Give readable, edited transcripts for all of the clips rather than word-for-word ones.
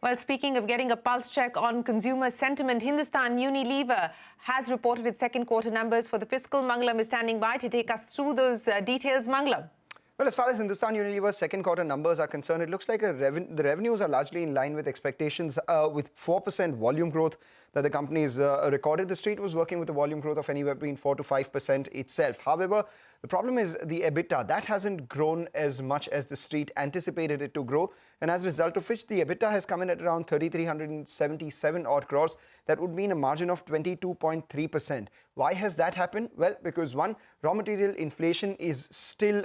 Well, speaking of getting a pulse check on consumer sentiment, Hindustan Unilever has reported its second quarter numbers for the fiscal. Mangalam is standing by to take us through those details. Mangalam. Well, as far as Hindustan Unilever's second quarter numbers are concerned, it looks like the revenues are largely in line with expectations, with 4% volume growth that the company has recorded. The street was working with a volume growth of anywhere between 4 to 5% itself. However, the problem is the EBITDA. That hasn't grown as much as the street anticipated it to grow. And as a result of which, the EBITDA has come in at around 3,377 odd crores. That would mean a margin of 22.3%. Why has that happened? Well, because one, raw material inflation is still,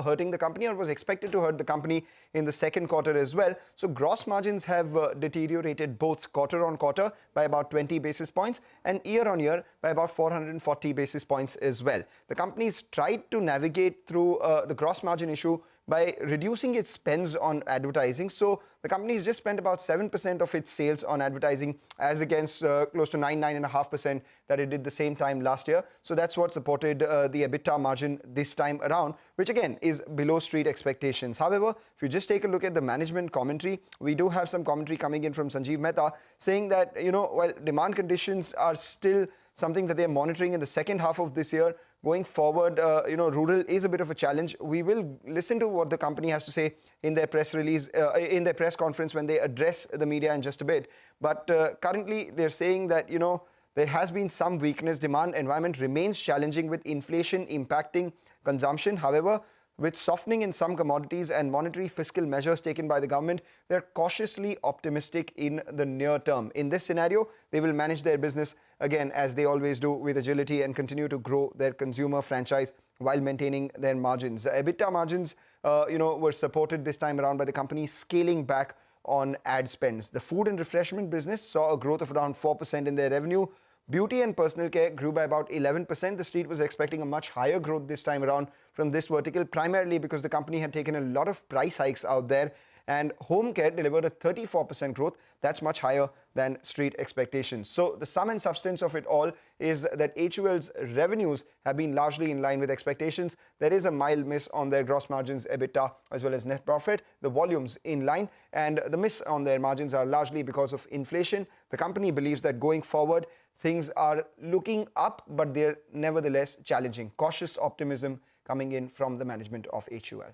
hurting the company, or was expected to hurt the company in the second quarter as well. So gross margins have deteriorated both quarter on quarter by about 20 basis points and year on year by about 440 basis points as well. The company's tried to navigate through the gross margin issue by reducing its spends on advertising. So the company has just spent about 7% of its sales on advertising, as against close to 9.5% that it did the same time last year. So that's what supported the EBITDA margin this time around, which again is below street expectations. However, if you just take a look at the management commentary, we do have some commentary coming in from Sanjeev Mehta saying that, while demand conditions are still something that they're monitoring in the second half of this year, going forward, rural is a bit of a challenge. We will listen to what the company has to say in their press release, in their press conference when they address the media in just a bit. But currently, they're saying that, there has been some weakness. Demand environment remains challenging with inflation impacting consumption. However, with softening in some commodities and monetary fiscal measures taken by the government, they're cautiously optimistic in the near term. In this scenario, they will manage their business, again, as they always do, with agility and continue to grow their consumer franchise while maintaining their margins. EBITDA margins, were supported this time around by the company scaling back on ad spends. The food and refreshment business saw a growth of around 4% in their revenue. Beauty and personal care grew by about 11%. The street was expecting a much higher growth this time around from this vertical, primarily because the company had taken a lot of price hikes out there. And home care delivered a 34% growth. That's much higher than street expectations. So the sum and substance of it all is that HUL's revenues have been largely in line with expectations. There is a mild miss on their gross margins, EBITDA, as well as net profit. The volumes in line, and the miss on their margins are largely because of inflation. The company believes that going forward, things are looking up, but they're nevertheless challenging. Cautious optimism coming in from the management of HUL.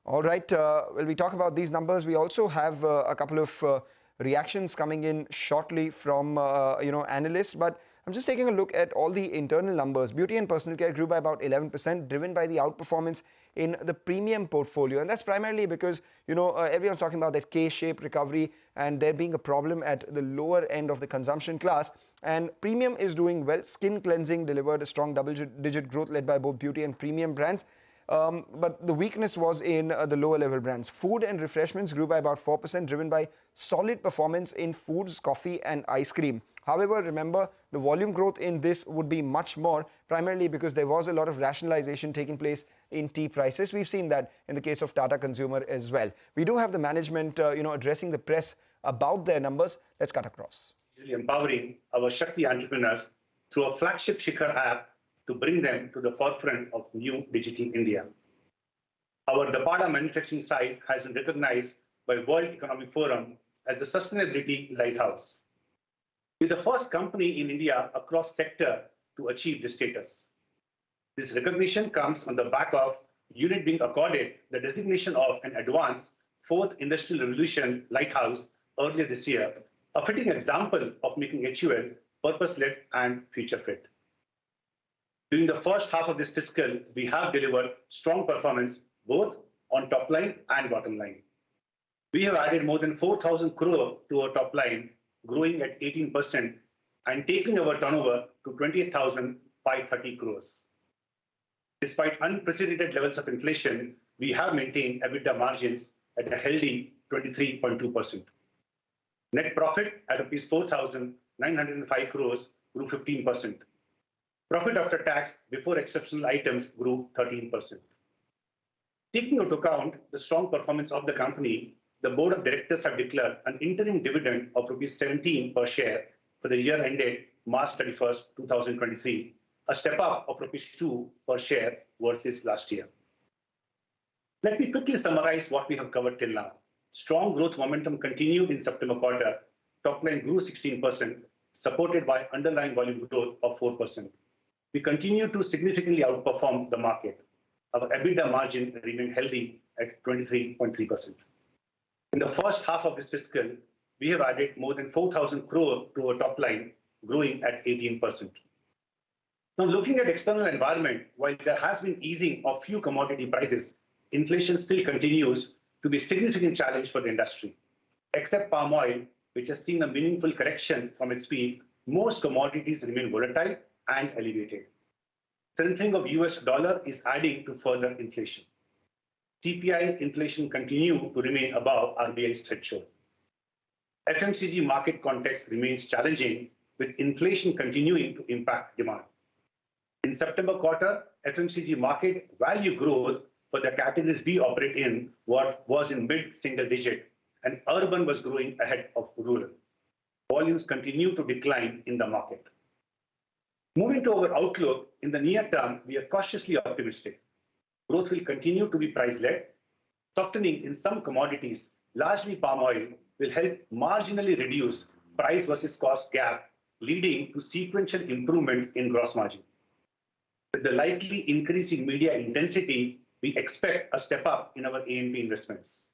All right, when we talk about these numbers, we also have a couple of reactions coming in shortly from, analysts. But I'm just taking a look at all the internal numbers. Beauty and personal care grew by about 11%, driven by the outperformance in the premium portfolio. And that's primarily because, everyone's talking about that K-shaped recovery and there being a problem at the lower end of the consumption class. And premium is doing well. Skin cleansing delivered a strong double-digit growth led by both beauty and premium brands. But the weakness was in the lower level brands. Food and refreshments grew by about 4%, driven by solid performance in foods, coffee and ice cream. However, remember, the volume growth in this would be much more, primarily because there was a lot of rationalization taking place in tea prices. We've seen that in the case of Tata Consumer as well. We do have the management, addressing the press about their numbers. Let's cut across. Empowering our Shakti entrepreneurs through a flagship Shikhar app to bring them to the forefront of new digital India. Our Dapada manufacturing site has been recognized by World Economic Forum as the Sustainability Lighthouse. We're the first company in India across sector to achieve this status. This recognition comes on the back of unit being accorded the designation of an advanced fourth industrial revolution lighthouse earlier this year, a fitting example of making HUL purpose-led and future-fit. During the first half of this fiscal, we have delivered strong performance both on top line and bottom line. We have added more than 4,000 crore to our top line, growing at 18% and taking our turnover to 28,530 crores. Despite unprecedented levels of inflation, we have maintained EBITDA margins at a healthy 23.2%. Net profit at rupees 4,905 crores grew 15%. Profit after tax before exceptional items grew 13%. Taking into account the strong performance of the company, the board of directors have declared an interim dividend of rupees 17 per share for the year ended March 31st, 2023, a step up of rupees 2 per share versus last year. Let me quickly summarize what we have covered till now. Strong growth momentum continued in September quarter. Top line grew 16%, supported by underlying volume growth of 4%. We continue to significantly outperform the market. Our EBITDA margin remained healthy at 23.3%. In the first half of this fiscal, we have added more than 4,000 crore to our top line, growing at 18%. Now, looking at external environment, while there has been easing of few commodity prices, inflation still continues to be a significant challenge for the industry. Except palm oil, which has seen a meaningful correction from its peak, most commodities remain volatile and elevated. Strengthening of US dollar is adding to further inflation. CPI inflation continue to remain above RBI's threshold. FMCG market context remains challenging, with inflation continuing to impact demand. In September quarter, FMCG market value growth for the categories we operate in was in mid-single digit, and urban was growing ahead of rural. Volumes continue to decline in the market. Moving to our outlook, in the near term, we are cautiously optimistic. Growth will continue to be price-led. Softening in some commodities, largely palm oil, will help marginally reduce price versus cost gap, leading to sequential improvement in gross margin. With the likely increase in media intensity, we expect a step up in our A&P investments.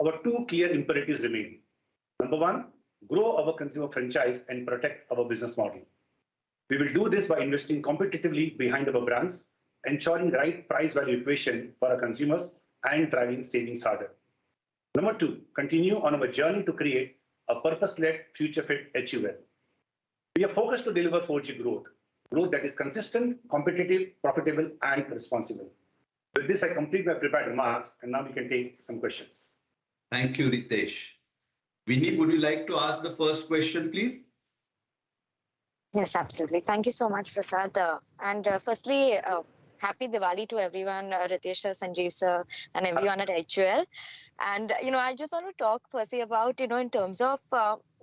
Our two clear imperatives remain. Number one, grow our consumer franchise and protect our business model. We will do this by investing competitively behind our brands, ensuring right price-value equation for our consumers, and driving savings harder. Number two, continue on our journey to create a purpose-led, future-fit HUL. We are focused to deliver 4G growth that is consistent, competitive, profitable, and responsible. With this, I complete my prepared remarks, and now we can take some questions. Thank you, Ritesh. Vinny, would you like to ask the first question, please? Yes, absolutely. Thank you so much, Prasad. Firstly, happy Diwali to everyone, Ritesh sir, Sanjeev sir, and everyone at HUL. And, I just want to talk firstly about, in terms of,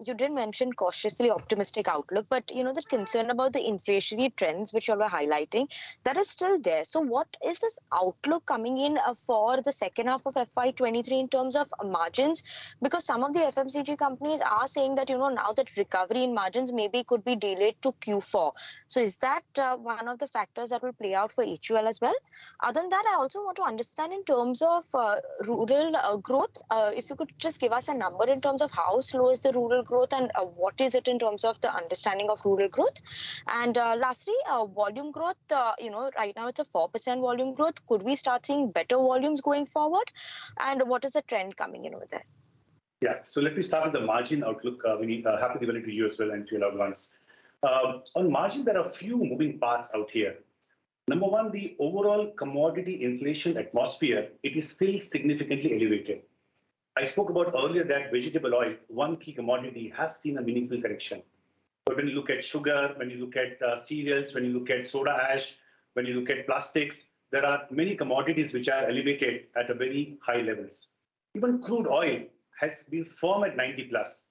you did mention cautiously optimistic outlook, but, the concern about the inflationary trends, which you were highlighting, that is still there. So what is this outlook coming in for the second half of FY23 in terms of margins? Because some of the FMCG companies are saying that, now that recovery in margins maybe could be delayed to Q4. So is that one of the factors that will play out for HUL as well? Other than that, I also want to understand in terms of rural growth, if you could just give us a number in terms of how slow is the rural growth and what is it in terms of the understanding of rural growth. And lastly, volume growth, right now it's a 4% volume growth. Could we start seeing better volumes going forward? And what is the trend coming in over there? Yeah, so let me start with the margin outlook. Happy Diwali to you as well and to your loved ones. On margin, there are a few moving parts out here. Number one, the overall commodity inflation atmosphere, it is still significantly elevated. I spoke about earlier that vegetable oil, one key commodity, has seen a meaningful correction. But when you look at sugar, when you look at cereals, when you look at soda ash, when you look at plastics, there are many commodities which are elevated at a very high levels. Even crude oil has been firm at 90 plus.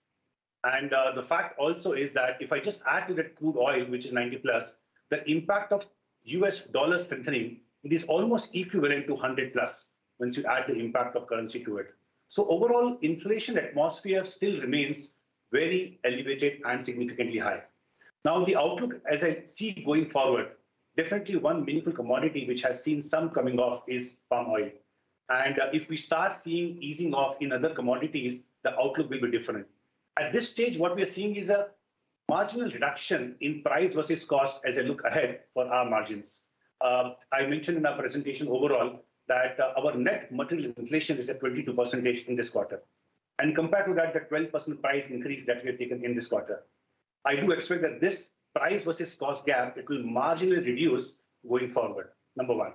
And the fact also is that if I just add to that crude oil, which is 90 plus, the impact of US dollar strengthening, it is almost equivalent to 100 plus once you add the impact of currency to it. So overall, inflation atmosphere still remains very elevated and significantly high. Now, the outlook, as I see going forward, definitely one meaningful commodity which has seen some coming off is palm oil. And if we start seeing easing off in other commodities, the outlook will be different. At this stage, what we are seeing is a marginal reduction in price versus cost as I look ahead for our margins. I mentioned in our presentation overall that our net material inflation is at 22% in this quarter. And compared to that, the 12% price increase that we have taken in this quarter. I do expect that this price versus cost gap, it will marginally reduce going forward, number one.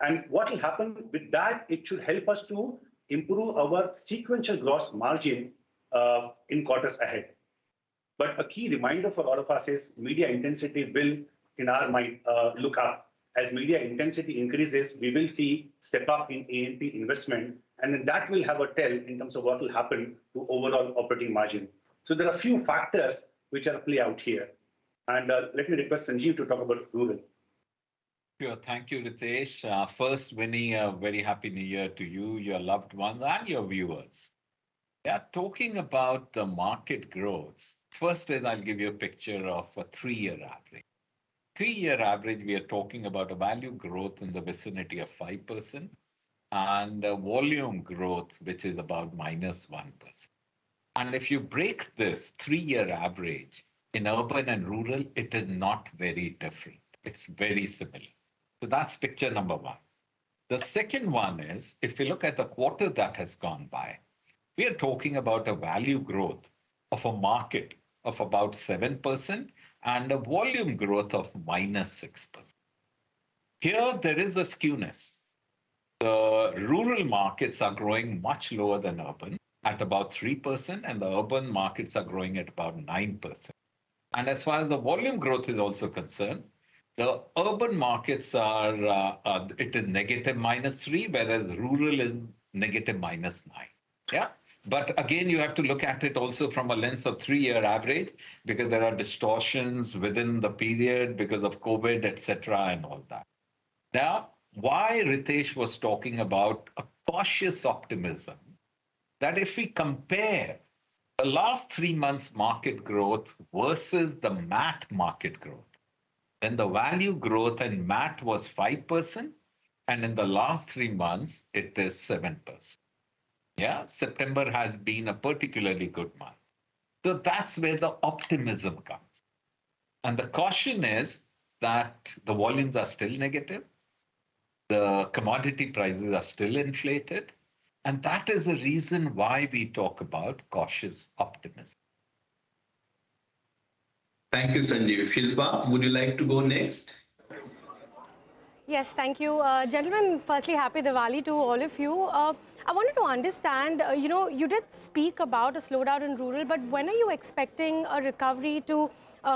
And what will happen with that, it should help us to improve our sequential gross margin in quarters ahead. But a key reminder for all of us is media intensity will, in our mind, look up. As media intensity increases, we will see step up in A&P investment, and then that will have a tell in terms of what will happen to overall operating margin. So there are a few factors which are play out here. And let me request Sanjeev to talk about rural. Sure. Thank you, Ritesh. First, Winnie, a very happy new year to you, your loved ones, and your viewers. Yeah, talking about the market growth, first is I'll give you a picture of a 3-year average. 3-year average, we are talking about a value growth in the vicinity of 5% and a volume growth, which is about -1%. And if you break this 3-year average in urban and rural, it is not very different. It's very similar. So that's picture number one. The second one is, if we look at the quarter that has gone by, we are talking about a value growth of a market of about 7% and a volume growth of -6%. Here, there is a skewness. The rural markets are growing much lower than urban at about 3%, and the urban markets are growing at about 9%. And as far as the volume growth is also concerned, the urban markets are, it is negative -3, whereas rural is negative -9. Yeah. But again, you have to look at it also from a lens of 3-year average because there are distortions within the period because of COVID, etc., and all that. Now, why Ritesh was talking about a cautious optimism, that if we compare the last 3 months market growth versus the MAT market growth, then the value growth in MAT was 5%, and in the last 3 months, it is 7%. Yeah, September has been a particularly good month. So that's where the optimism comes. And the caution is that the volumes are still negative, the commodity prices are still inflated, and that is the reason why we talk about cautious optimism. Thank you, Sanjeev. Shilpa, would you like to go next? Yes, thank you. Gentlemen, firstly, happy Diwali to all of you. I wanted to understand, you did speak about a slowdown in rural, but when are you expecting a recovery to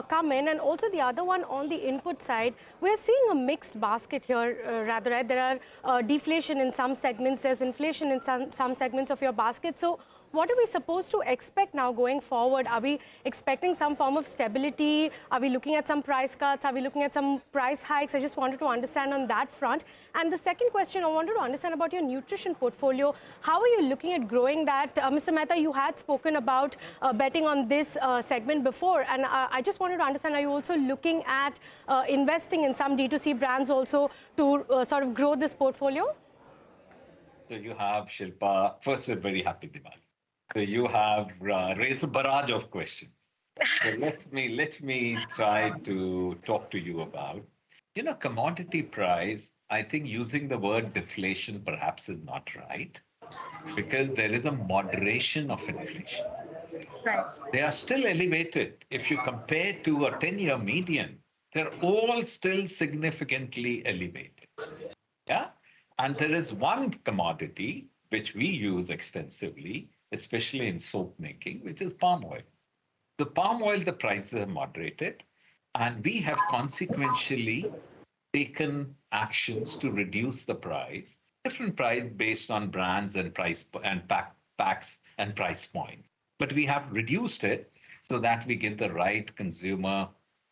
come in? And also the other one on the input side, we're seeing a mixed basket here, rather, right? There are deflation in some segments, there's inflation in some segments of your basket. So what are we supposed to expect now going forward? Are we expecting some form of stability? Are we looking at some price cuts? Are we looking at some price hikes? I just wanted to understand on that front. And the second question, I wanted to understand about your nutrition portfolio. How are you looking at growing that? Mr. Mehta, you had spoken about betting on this segment before. And I just wanted to understand, are you also looking at investing in some D2C brands also to sort of grow this portfolio? So you have, Shilpa, first, a very happy Diwali. So you have raised a barrage of questions. So let me try to talk to you about, commodity price. I think using the word deflation perhaps is not right because there is a moderation of inflation. Right. They are still elevated. If you compare to a 10-year median, they're all still significantly elevated. Yeah. And there is one commodity which we use extensively, especially in soap making, which is palm oil. The palm oil, the prices are moderated, and we have consequentially taken actions to reduce the price, different price based on brands and price and packs and price points. But we have reduced it so that we give the right consumer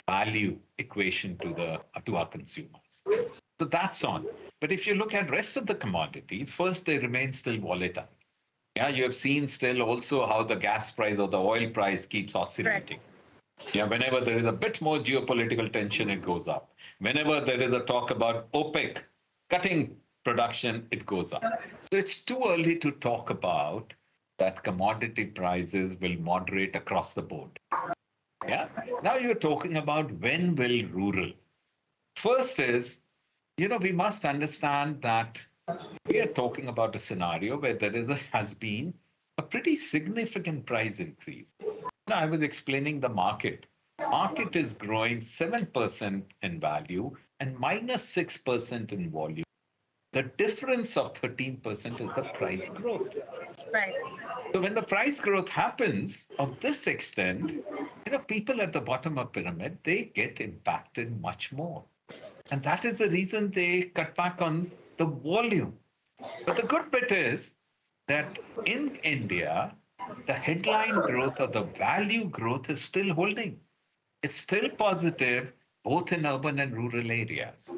value equation to our consumers. So that's on. But if you look at rest of the commodities, first, they remain still volatile. Yeah, you have seen still also how the gas price or the oil price keeps oscillating. Right. Yeah, whenever there is a bit more geopolitical tension, it goes up. Whenever there is a talk about OPEC cutting production, it goes up. So it's too early to talk about that commodity prices will moderate across the board. Yeah. Now you're talking about when will rural. First is, we must understand that we are talking about a scenario where has been a pretty significant price increase. I was explaining the market. Market is growing 7% in value and -6% in volume. The difference of 13% is the price growth. Right. So when the price growth happens of this extent, people at the bottom of pyramid, they get impacted much more. And that is the reason they cut back on the volume. But the good bit is that in India, the headline growth or the value growth is still holding. It's still positive both in urban and rural areas.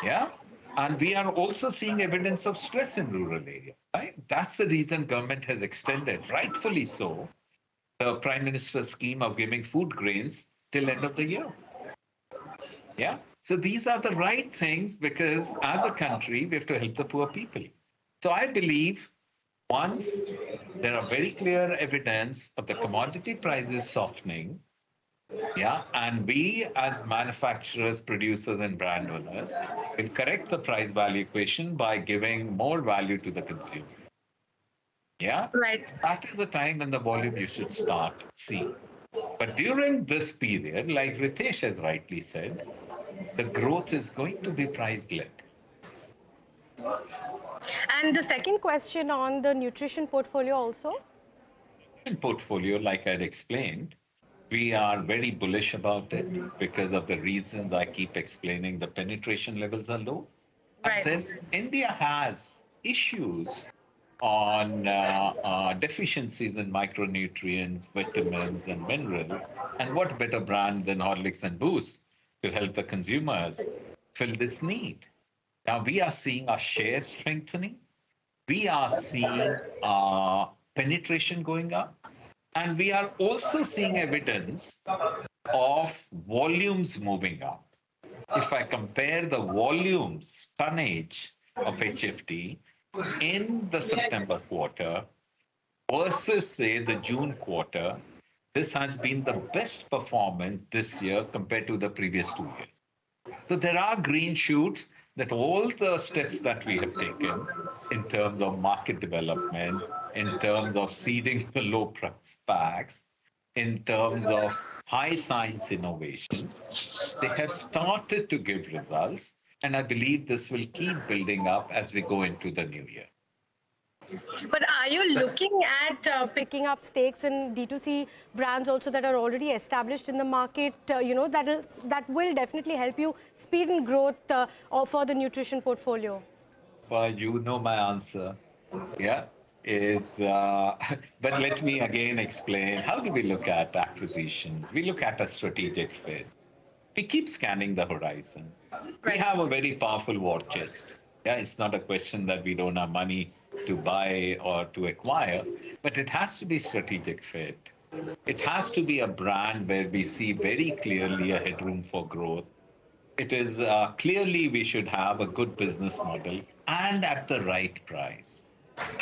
Yeah. And we are also seeing evidence of stress in rural areas, right? That's the reason government has extended, rightfully so, the Prime Minister's scheme of giving food grains till end of the year. Yeah. So these are the right things because as a country, we have to help the poor people. So I believe once there are very clear evidence of the commodity prices softening, yeah, and we as manufacturers, producers, and brand owners will correct the price value equation by giving more value to the consumer. Yeah, Right. that is the time when the volume you should start seeing. But during this period, like Ritesh has rightly said, the growth is going to be price led. And the second question on the nutrition portfolio also? In portfolio, like I'd explained, we are very bullish about it because of the reasons I keep explaining. The penetration levels are low. Right. And then India has issues on deficiencies in micronutrients, vitamins, and minerals. And what better brand than Horlicks and Boost to help the consumers fill this need? Now, we are seeing our share strengthening. We are seeing penetration going up. And we are also seeing evidence of volumes moving up. If I compare the volumes, tonnage of HFD in the September quarter versus, say, the June quarter, this has been the best performance this year compared to the previous 2 years. So there are green shoots that all the steps that we have taken in terms of market development, in terms of seeding the low price packs, in terms of high science innovation, they have started to give results. And I believe this will keep building up as we go into the new year. But are you looking at picking up stakes in D2C brands also that are already established in the market, that will definitely help you speed and growth for the nutrition portfolio? You know my answer, yeah, is, but let me again explain, how do we look at acquisitions? We look at a strategic fit. We keep scanning the horizon. We have a very powerful war chest. Yeah, it's not a question that we don't have money to buy or to acquire, but it has to be strategic fit. It has to be a brand where we see very clearly a headroom for growth. It is clearly we should have a good business model and at the right price.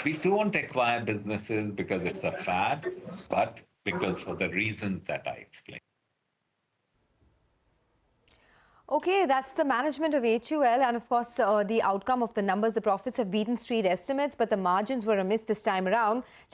We don't acquire businesses because it's a fad, but because for the reasons that I explained. Okay, that's the management of HUL, and of course the outcome of the numbers. The profits have beaten street estimates, but the margins were amiss this time around.